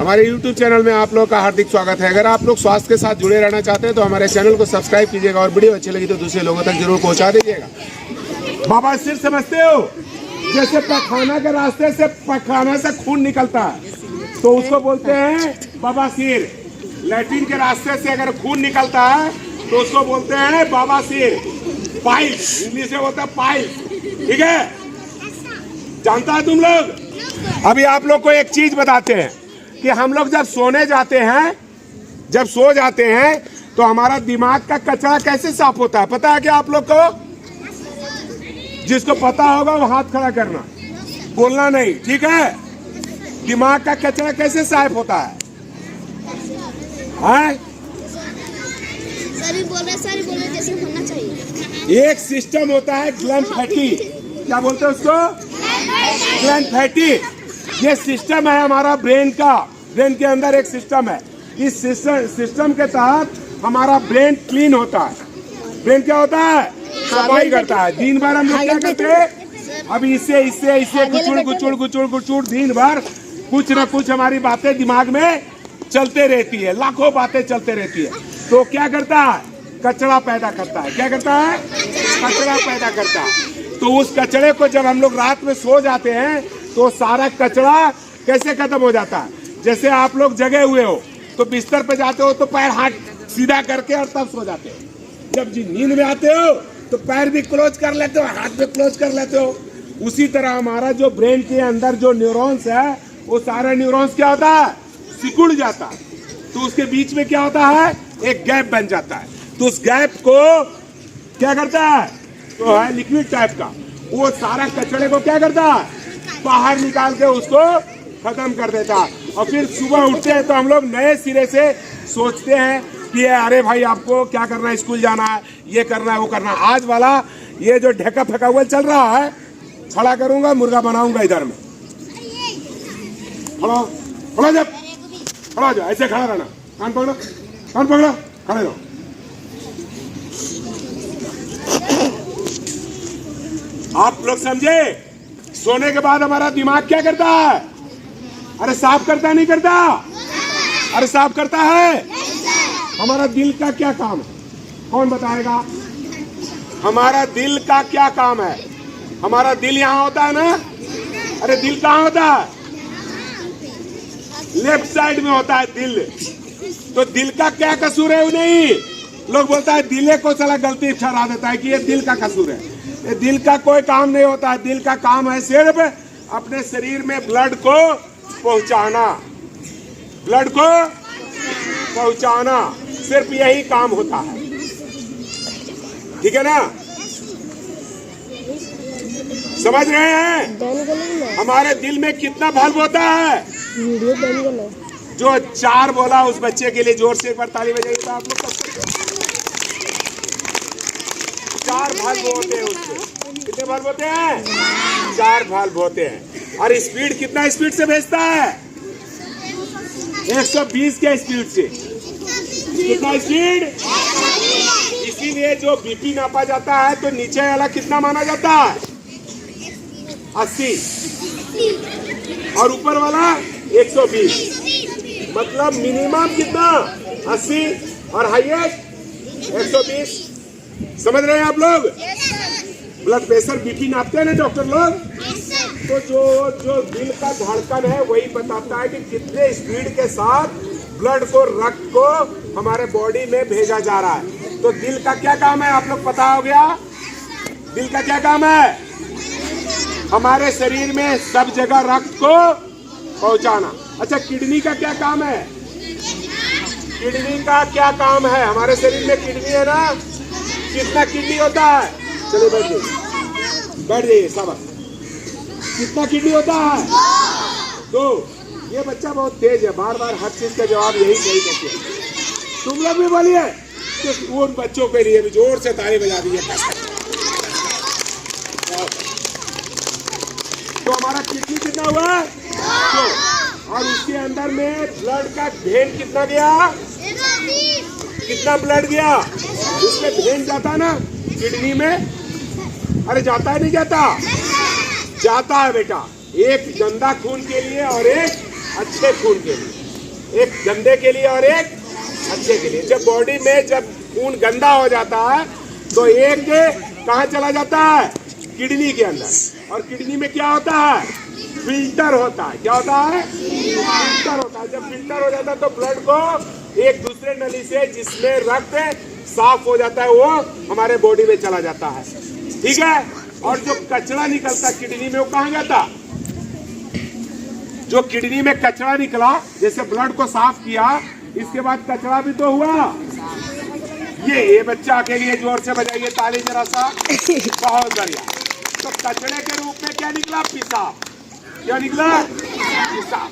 हमारे YouTube channel में आप लोग का हार्दिक स्वागत है। अगर आप लोग स्वास्थ्य के साथ जुड़े रहना चाहते हैं तो हमारे चैनल को सब्सक्राइब कीजिएगा और वीडियो अच्छी लगी तो दूसरे लोगों तक जरूर पहुंचा दीजिएगा। बाबा सिर समझते हो? जैसे पैखाना के रास्ते से पैखाना से खून निकलता है तो उसको बोलते हैं बाबा सिर। लैट्रिन के रास्ते से अगर खून निकलता है तो उसको बोलते हैं बाबा सिर। पाइप इंग्लिश में बोलता है पाइप। ठीक है, जानता है तुम लोग? अभी आप लोग को एक चीज बताते हैं कि हम लोग जब सोने जाते हैं, जब सो जाते हैं तो हमारा दिमाग का कचरा कैसे साफ होता है पता है क्या आप लोग को? जिसको पता होगा वो हाथ खड़ा करना, बोलना नहीं, ठीक है? दिमाग का कचरा कैसे साफ होता है? सारी बोले जैसे होना चाहिए। एक सिस्टम होता है ग्लैम्फेटी, क्या बोलते हैं उसको? ग्लैम्फेटी। ये सिस्टम है हमारा ब्रेन का। ब्रेन के अंदर एक सिस्टम है। इस सिस्टम के तहत हमारा ब्रेन क्लीन होता है। ब्रेन क्या होता है? सफाई करता है। दिन भर हम लोग क्या करते हैं? अब इससे गुचुड़ दिन भर कुछ न कुछ हमारी बातें दिमाग में चलते रहती है, लाखों बातें चलते रहती है। तो क्या करता है? कचरा पैदा करता है। क्या करता है? कचरा पैदा करता है। तो उस कचरे को जब हम लोग रात में सो जाते हैं तो सारा कचरा कैसे खत्म हो जाता है? जैसे आप लोग जगे हुए हो तो बिस्तर पे जाते हो तो पैर हाथ सीधा करके और तब सो जाते हो। जब नींद में आते हो तो पैर भी क्लोज कर लेते हो, हाथ भी क्लोज कर लेते हो। उसी तरह हमारा जो ब्रेन के अंदर जो न्यूरॉन्स है वो सारा न्यूरॉन्स क्या होता है? सिकुड़ जाता है। तो उसके बीच में क्या होता है? एक गैप बन जाता है। तो उस गैप को क्या करता है? तो है लिक्विड टाइप का, वो सारा कचरे को क्या करता है? बाहर निकाल के उसको खत्म कर देता है। और फिर सुबह उठते हैं तो हम लोग नए सिरे से सोचते हैं कि अरे भाई आपको क्या करना है, स्कूल जाना है, ये करना है, वो करना है। आज वाला ये जो ढेका फेंका हुआ चल रहा है, खड़ा करूंगा, मुर्गा बनाऊंगा इधर में। खड़ा जब खड़ा जाओ, ऐसे खड़ा रहना, कान पकड़ो, खड़े रहो। आप लोग समझे? सोने के बाद हमारा दिमाग क्या करता है? अरे साफ करता नहीं करता? अरे साफ करता है। हमारा दिल का क्या काम है? कौन बताएगा? हमारा दिल का क्या काम है? हमारा दिल यहाँ होता है ना? अरे दिल कहाँ होता है? लेफ्ट साइड में होता है दिल। तो दिल का क्या कसूर है? नहीं, लोग बोलता है दिले को साला गलती ठहरा देता है कि ये दिल का कसूर है। ये दिल का कोई काम नहीं होता है। दिल का काम है सिर्फ अपने शरीर में ब्लड को पहुंचाना, ब्लड को पहुंचाना, सिर्फ यही काम होता है। ठीक है ना? समझ रहे हैं? हमारे दिल में कितना बल्ब होता है? जो 4 बोला उस बच्चे के लिए जोर से एक बार ताली बजाइए तो आप लोग 4 बल्ब होते हैं उसमें। कितने बल्ब होते हैं? 4 बल्ब होते हैं। और स्पीड कितना स्पीड से भेजता है? 120 के स्पीड से। कितना स्पीड? इसीलिए जो बीपी नापा जाता है तो नीचे वाला कितना माना जाता है? 80 और ऊपर वाला 120। मतलब मिनिमम कितना? 80 और हाईएस्ट 120। समझ रहे हैं आप लोग? ब्लड प्रेशर बीपी नापते हैं ना डॉक्टर लोग, तो जो दिल का धड़कन है वही बताता है कि कितने स्पीड के साथ ब्लड को, रक्त को हमारे बॉडी में भेजा जा रहा है। तो दिल का क्या काम है आप लोग पता हो गया? दिल का क्या काम है? हमारे शरीर में सब जगह रक्त को पहुंचाना। अच्छा, किडनी का क्या काम है? किडनी का क्या काम है? हमारे शरीर में किडनी है ना? कितना किडनी होता है? चलिए बैठ जाइए शाबाश। कितना किडनी होता है? 2। ये बच्चा बहुत तेज है, बार बार हर चीज का जवाब यही सही देते हैं। तुम लोग भी बोलिए तो उन बच्चों के लिए भी जोर से ताली बजा दीजिए। तो हमारा किडनी कितना हुआ? 2। और उसके अंदर में ब्लड का वेन कितना गया? कितना ब्लड गया? उसमें वेन जाता ना किडनी में? अरे जाता है नहीं जाता? जाता है बेटा। एक गंदा खून के लिए और एक अच्छे खून के लिए। एक गंदे के लिए और एक अच्छे के लिए। जब बॉडी में जब खून गंदा हो जाता है तो एक कहाँ चला जाता है? किडनी के अंदर। और किडनी में क्या होता है? फिल्टर होता है। क्या होता है? फिल्टर होता है। जब फिल्टर हो जाता है तो ब्लड को एक दूसरे नली से जिसमें रक्त साफ हो जाता है वो हमारे बॉडी में चला जाता है। ठीक है। और जो कचरा निकलता किडनी में वो कहाँ जाता? जो किडनी में कचरा निकला, जैसे ब्लड को साफ किया, इसके बाद कचरा भी तो हुआ। ये बच्चा के लिए जोर से बजाइए ताली जरा सा। बहुत बढ़िया। तो कचरे के रूप में क्या निकला? पेशाब। क्या निकला? पेशाब।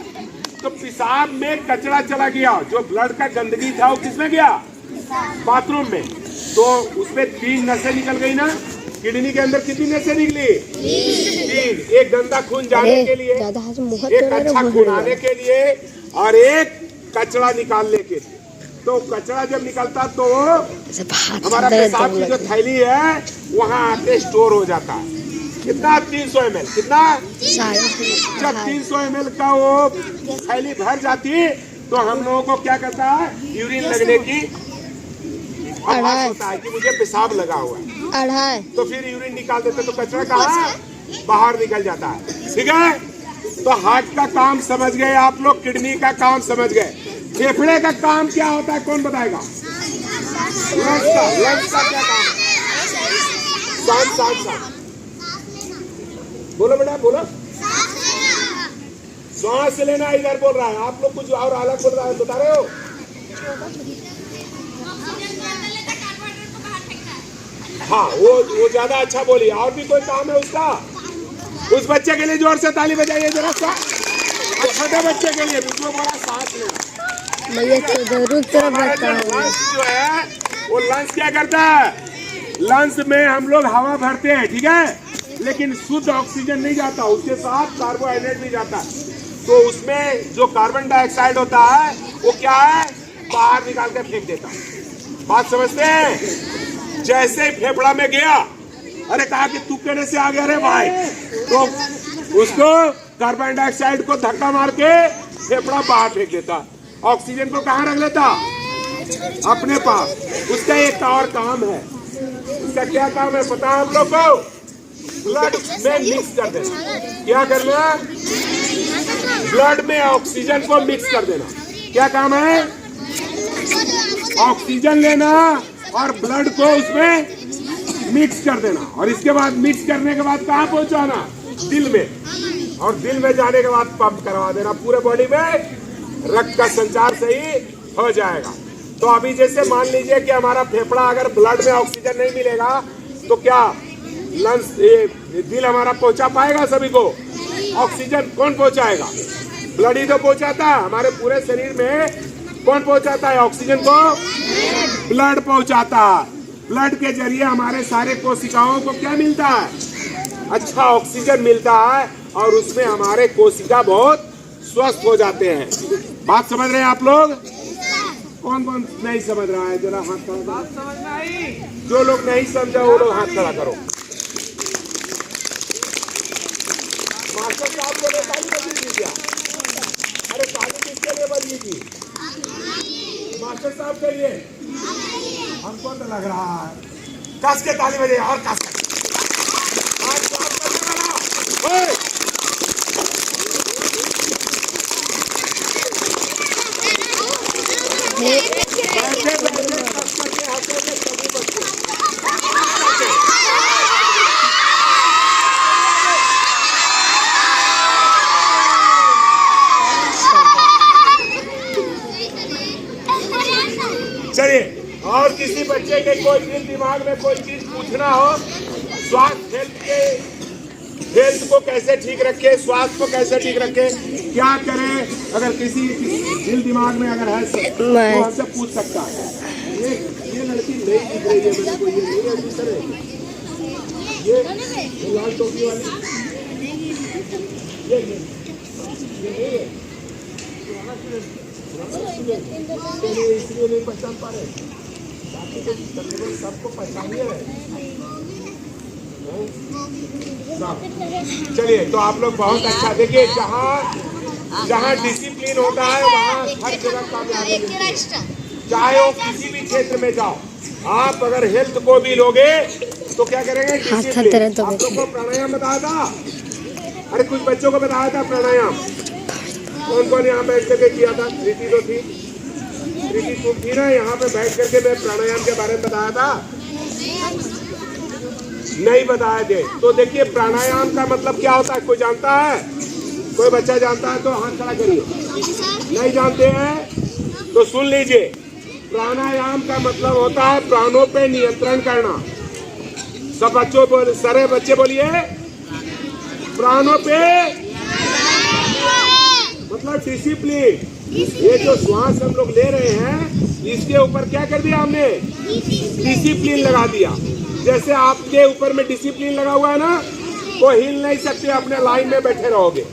तो पेशाब में कचरा चला गया। जो ब्लड का गंदगी था वो किसमें गया? बाथरूम में। तो उसमें 3 नसें निकल गई ना। किडनी के अंदर कितनी नसें निकली? 3। एक गंदा खून जाने के लिए, एक अच्छा खून आने के लिए और एक कचरा निकालने के लिए। तो कचरा जब निकलता तो हमारा पेशाब की जो थैली है वहाँ आके स्टोर हो जाता है। कितना? 300 ml। कितना? जब 300 ml का वो थैली भर जाती तो हम लोगों को क्या करता है? यूरिन लगने की आभास होता है कि मुझे पेशाब लगा हुआ है। तो फिर यूरिन निकाल देते तो कचरा कहाँ? बाहर निकल जाता है। ठीक है। तो हार्ट का काम समझ गए आप लोग, किडनी का काम समझ गए। फेफड़े का काम क्या होता है? कौन बताएगा? लंग्स का क्या काम है? सांस। बोलो बेटा, बोलो। सांस लेना इधर बोल रहा है। आप लोग कुछ और अलग बोल रहा है, बता रहे हो? हाँ, वो ज्यादा अच्छा बोली। और भी कोई काम है उसका? उस बच्चे के लिए जोर से ताली बजाइए जरा सा। छोटे बच्चे के लिए भी बोला सांस लेना। लंग्स जो है वो लंग्स क्या करता है? लंग्स में हम लोग हवा भरते हैं। ठीक है। लेकिन शुद्ध ऑक्सीजन नहीं जाता, उसके साथ कार्बोहाइड्रेट भी जाता है। तो उसमें जो कार्बन डाइऑक्साइड होता है वो क्या है? बाहर निकाल के फेंक देता है। बात समझते हैं? जैसे ही फेफड़ा में गया, अरे कहा कि तू कहने से आ गया रे भाई, तो उसको कार्बन डाइऑक्साइड को धक्का मार के फेफड़ा बाहर फेंक देता। ऑक्सीजन को कहाँ रख लेता? अपने पास। उसका एक और काम है। उसका क्या काम है पता है आप लोग को? ब्लड में मिक्स कर देना। क्या करना? ब्लड में ऑक्सीजन को मिक्स कर देना। क्या काम है? ऑक्सीजन लेना और ब्लड को उसमें मिक्स कर देना। और इसके बाद मिक्स करने के बाद कहाँ पहुंचाना? दिल में। और दिल में जाने के बाद पंप करवा देना। पूरे बॉडी में रक्त का संचार सही हो जाएगा। तो अभी जैसे मान लीजिए कि हमारा फेफड़ा अगर ब्लड में ऑक्सीजन नहीं मिलेगा तो क्या लंग्स दिल हमारा पहुंचा पाएगा सभी को? ऑक्सीजन कौन पहुंचाएगा? ब्लड ही तो पहुंचाता है। हमारे पूरे शरीर में कौन पहुंचाता है ऑक्सीजन को? ब्लड पहुंचाता है। ब्लड के जरिए हमारे सारे कोशिकाओं को क्या मिलता है? अच्छा ऑक्सीजन मिलता है और उसमें हमारे कोशिका बहुत स्वस्थ हो जाते हैं। बात समझ रहे हैं आप लोग? कौन कौन नहीं समझ रहा है? जरा हाथ खड़ा करो। जो लोग नहीं समझा वो लोग हाथ खड़ा करो। मास्टर साहब को ताली बजी क्या? अरे ताली किसके लिए बजी थी? मास्टर साहब के लिए। हमको तो लग रहा है कस के ताली बजे और कस के। चलिए, और किसी बच्चे के कोई दिल दिमाग में कोई चीज पूछना हो, स्वास्थ्य हेल्थ को कैसे ठीक रखे, स्वास्थ्य को कैसे ठीक रखे, क्या करें, अगर किसी दिल दिमाग में अगर है तो हमसे पूछ सकता है। ये लड़की नहीं दिख रही है मेरे को, ये नहीं है दूसरे, ये लाल टोपी वाली, ये नहीं है, इसलिए नहीं पहचान पा रहे, बाकी तो तकरीबन सबको पहचानिए रहे। चलिए, तो आप लोग बहुत अच्छा देखिए, जहाँ जहाँ डिसिप्लिन होता है वहाँ हर जगह कामयाबी मिलती है। चाहे वो किसी भी क्षेत्र में जाओ, आप अगर हेल्थ को भी लोगे तो क्या करेंगे, डिसिप्लिन। आप लोग को प्राणायाम बताया था, अरे कुछ बच्चों को बताया था प्राणायाम। कौन कौन यहाँ बैठ करके किया था? प्रीति तो थी, प्रीति तुम थी ना यहाँ पे बैठ करके मैं प्राणायाम के बारे में बताया था? नहीं बताया थे। तो देखिए प्राणायाम का मतलब क्या होता है, कोई जानता है? कोई बच्चा जानता है तो हाथ खड़ा करिए। नहीं जानते हैं तो सुन लीजिए, प्राणायाम का मतलब होता है प्राणों पे नियंत्रण करना। सब बच्चों बोल, सारे बच्चे बोलिए, प्राणों पे मतलब डिसिप्लिन। ये जो श्वास हम लोग ले रहे हैं इसके ऊपर क्या कर दिया हमने, डिसिप्लिन लगा दिया। जैसे आपके ऊपर में डिसिप्लिन लगा हुआ है ना, वो हिल नहीं सकते, अपने लाइन में बैठे रहोगे।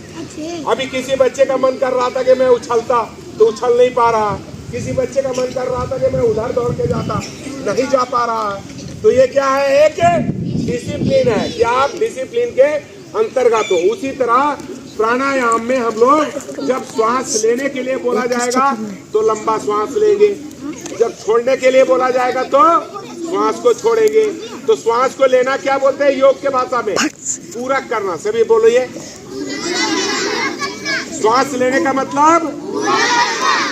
अभी किसी बच्चे का मन कर रहा था कि मैं उछलता तो उछल नहीं पा रहा, किसी बच्चे का मन कर रहा था कि मैं उधर दौड़ के जाता, नहीं जा पा रहा है। तो ये क्या है, एक डिसिप्लिन है कि आप डिसिप्लिन के अंतर्गत हो। उसी तरह प्राणायाम में हम लोग जब श्वास लेने के लिए बोला जाएगा तो लंबा श्वास लेंगे, जब छोड़ने के लिए बोला जाएगा तो श्वास को छोड़ेंगे। तो श्वास को लेना क्या बोलते हैं योग के भाषा में, पूरक करना। सभी बोलिए, श्वास लेने का मतलब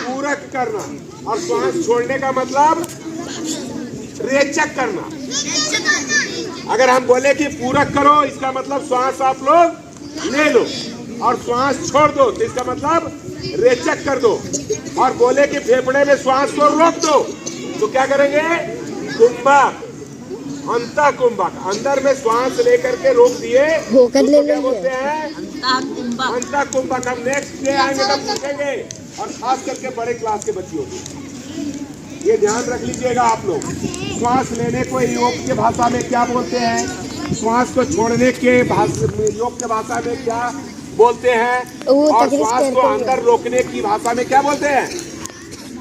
पूरक करना, और श्वास छोड़ने का मतलब रेचक करना। अगर हम बोले कि पूरक करो, इसका मतलब श्वास आप लोग ले लो, और श्वास छोड़ दो तो इसका मतलब रेचक कर दो। और बोले कि फेफड़े में श्वास को रोक दो तो क्या करेंगे, कुंभक, अंतः कुंभक। अंदर में श्वास लेकर के रोक दिए तो क्या बोलते हैं, अंतः कुंभक। हम नेक्स्ट डे आएंगे तब पूछेंगे, और खास करके बड़े क्लास के बच्चों को ये ध्यान रख लीजिएगा आप लोग। श्वास लेने को योग के भाषा में क्या बोलते हैं, श्वास को छोड़ने के योग के भाषा में क्या बोलते हैं, और श्वास को अंदर रोकने की भाषा में क्या बोलते हैं?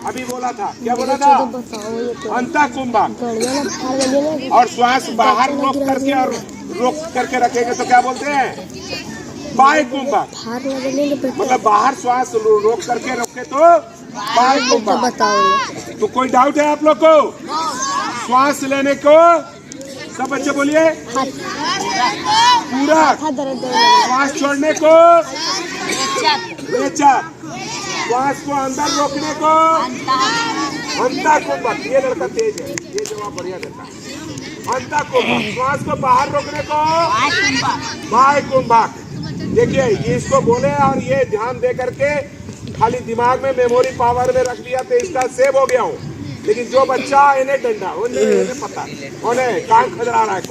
अभी बोला था, क्या बोला था, अंतः कुंभक। और श्वास बाहर रोक करके रखेंगे तो क्या बोलते हैं, बाह्य कुंभक। मतलब बाहर श्वास रोक करके रखे तो बाह्य कुंभक। तो कोई डाउट है आप लोग को? श्वास लेने को सब बच्चे बोलिए पूरक, श्वास छोड़ने को रेचक, श्वास को अंदर रोकने को अंतः कुंभक। ये लड़का तेज है, ये जवाब बढ़िया देता है। अंतः कुंभक। श्वास को बाहर रोकने को बाह्य कुंभक। देखिए इसको बोले और ये ध्यान दे करके खाली दिमाग में मेमोरी पावर में रख लिया तो इसका सेव हो गया हूँ। लेकिन जो बच्चा इन्हें डंडा उन्हें पता उन्हें कान खजरा रहा है,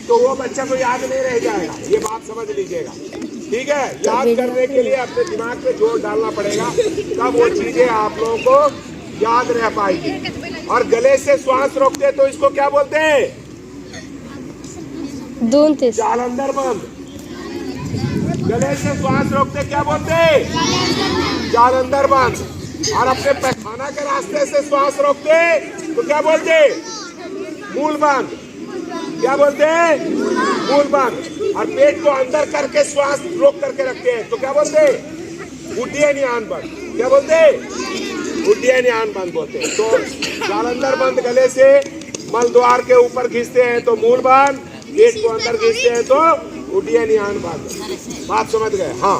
तो वो बच्चा को याद नहीं रह जाएगा। ये बात समझ लीजिएगा, ठीक है? याद करने के लिए अपने दिमाग पे जोर डालना पड़ेगा, तब वो चीजें आप लोगों को याद रह पाएगी। और गले से श्वास रोकते तो इसको क्या बोलते हैं, जालंधर बंद। गले से श्वास रोकते क्या बोलते हैं, जालंधर बंद। और अपने पैखाना के रास्ते से श्वास रोकते तो क्या बोलते, मूल बंद। क्या बोलते हैं, मूल बंद। और पेट को अंदर करके श्वास रोक करके रखते हैं तो क्या बोलते हैं, उड्डयन बंद। क्या बोलते हैं, उड्डयन बंद बोलते हैं। तो जालंधर बंद गले से मल द्वार के ऊपर खींचते हैं तो मूल बंद, पेट को अंदर खींचते हैं तो उड्डयन बंद। बात समझ गए? हाँ,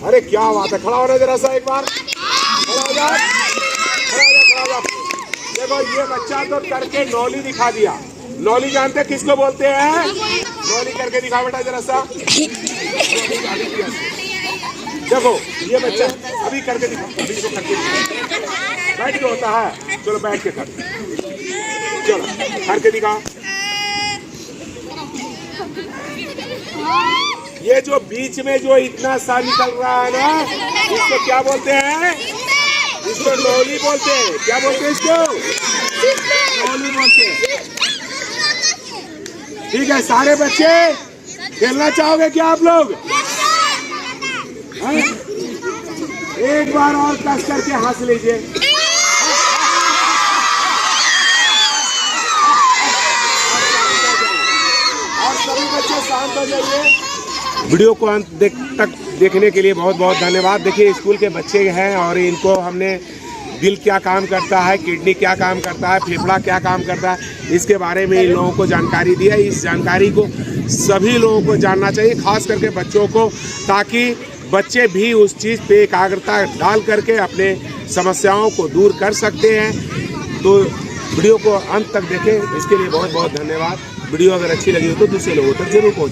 अरे क्या बात है, खड़ा होना जरा सा, एक बार खड़ा हो जाओ, खड़ा हो जाओ। देखो ये बच्चा तो करके नौली दिखा दिया। नौली जानते हैं किसको बोलते हैं, नौली करके दिखा बेटा जरा सा। देखो ये बच्चा अभी करके दिखा, अभी तो करके दिखा। बैठ के होता है, चलो बैठ के कर, चलो करके दिखा। ये जो बीच में जो इतना सा निकल रहा है ना, इसको क्या बोलते हैं, इसको नौली बोलते हैं। क्या बोलते हैं इसको, नौली बोलते हैं। ठीक है, सारे बच्चे खेलना चाहोगे क्या आप लोग? एक बार और कस करके हंस लीजिए। और सभी बच्चे शांत हो जाइए। वीडियो को अंत तक देखने के लिए बहुत बहुत धन्यवाद। देखिए स्कूल के बच्चे हैं और इनको हमने दिल क्या काम करता है, किडनी क्या काम करता है, फेफड़ा क्या काम करता है, इसके बारे में इन लोगों को जानकारी दिया। इस जानकारी को सभी लोगों को जानना चाहिए, खास करके बच्चों को, ताकि बच्चे भी उस चीज़ पे एकाग्रता डाल करके अपने समस्याओं को दूर कर सकते हैं। तो वीडियो को अंत तक देखें, इसके लिए बहुत बहुत धन्यवाद। वीडियो अगर अच्छी लगी हो तो दूसरे लोगों तक जरूर पहुँचाएं।